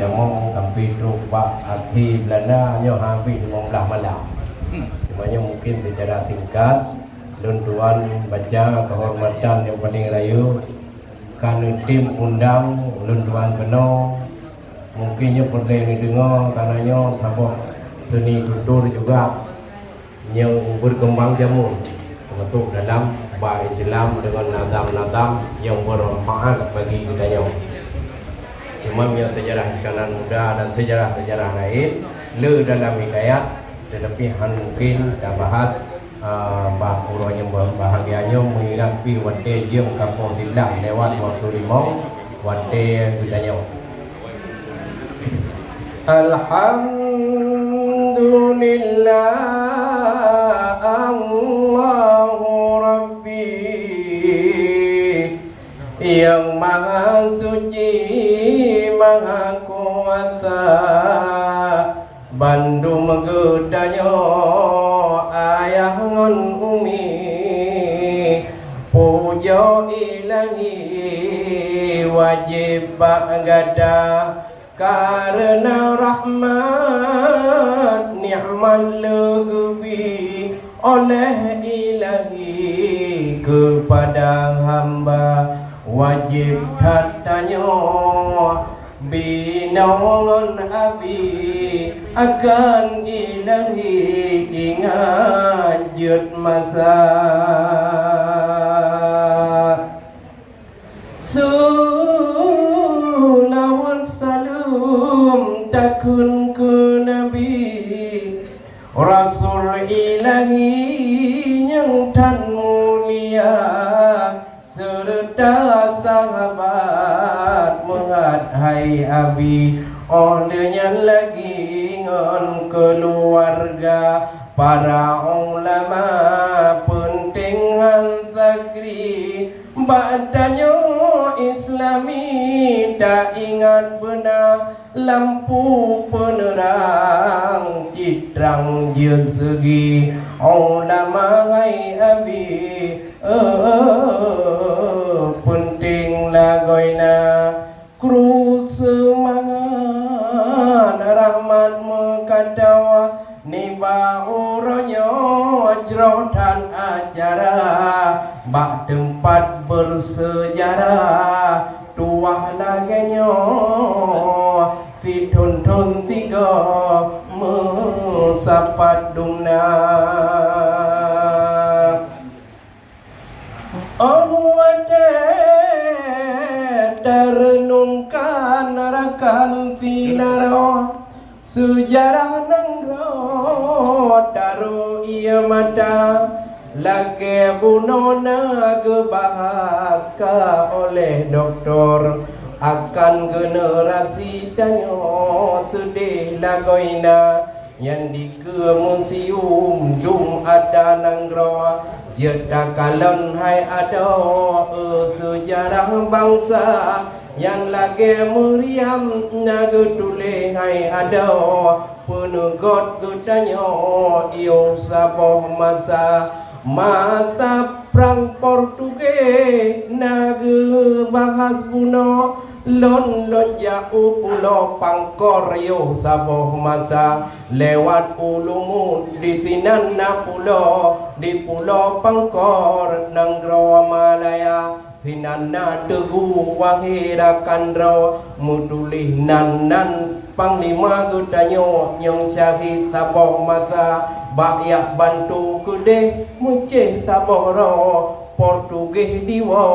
jamong kampi trupa akhi Belanda nyo habis 15 malam. Semuanya mungkin secara singkat tuan baca kehormatan yang paling rayu kan tim undang tuan kena mungkinnya pernah dengar karenanya sabah seni tutur juga yang berkembang jamun termasuk dalam bahasa Islam dengan nadam-nadam yang bermanfaat bagi kita. Cuma yang sejarah kanan muda dan sejarah-sejarah lain le dalam hidayat, tetapi mungkin dah bahas bahuranya bahagianya menghinggapi wate jeng kampung silang lewat waktu limau wate hidayat. Alhamdulillah Allahu Rabbi yang maha suci maha kuasa bandu megedanya ayah ngon umi puja ilahi wajib gada karena rahmat ni'mal lugbi oleh ilahi kepada hamba wajib datanya binongon abi akan ilahi ingat jut masa sulawat salam takun ke nabi rasul ilahi yang tan mulia serta sahabat muhat hai abi olehnya lagi ngon keluarga para ulama penting sakri badannya islami tak ingat benar lampu penerang citrang jeng segi ulama hai abi penting lagoina kru semangat rahmat mengkadawa niba uranya jrotan acara bak tempat bersejarah tuah laganya fitun tiga musapat dumna renungkan narakan finaro sejarah nangro daru ia mata lage bunona gebahas ka oleh doktor akan generasi danyo sedih lagoina yang di ke museum dum ada nangro jeda kalon hai ada sejarah bangsa yang lagi meriam naga tulis hai ada penegot gedanyo iyo saboh masa perang Portugis naga bahas buno lon jauh pulau Pangkor yo saboh masa lewat ulumu di sinan na pulau di pulau Pangkor Nanggro Malaya finana teguh wahirakan raw mudulih nan panglima gedanyo yang syahid saboh masa bakyak bantu kedeh mucih saboh raw Portugis diwa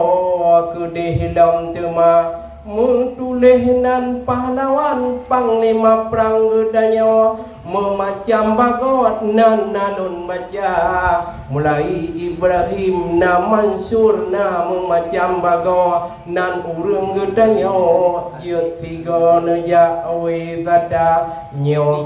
kedeh lam tema mutulih nan pahlawan panglima perang gedanyo memacam bagot nan nalun baca mulai Ibrahim na Mansur na memacam bagot nan urung gedanyo jut figo neja awi zada nyo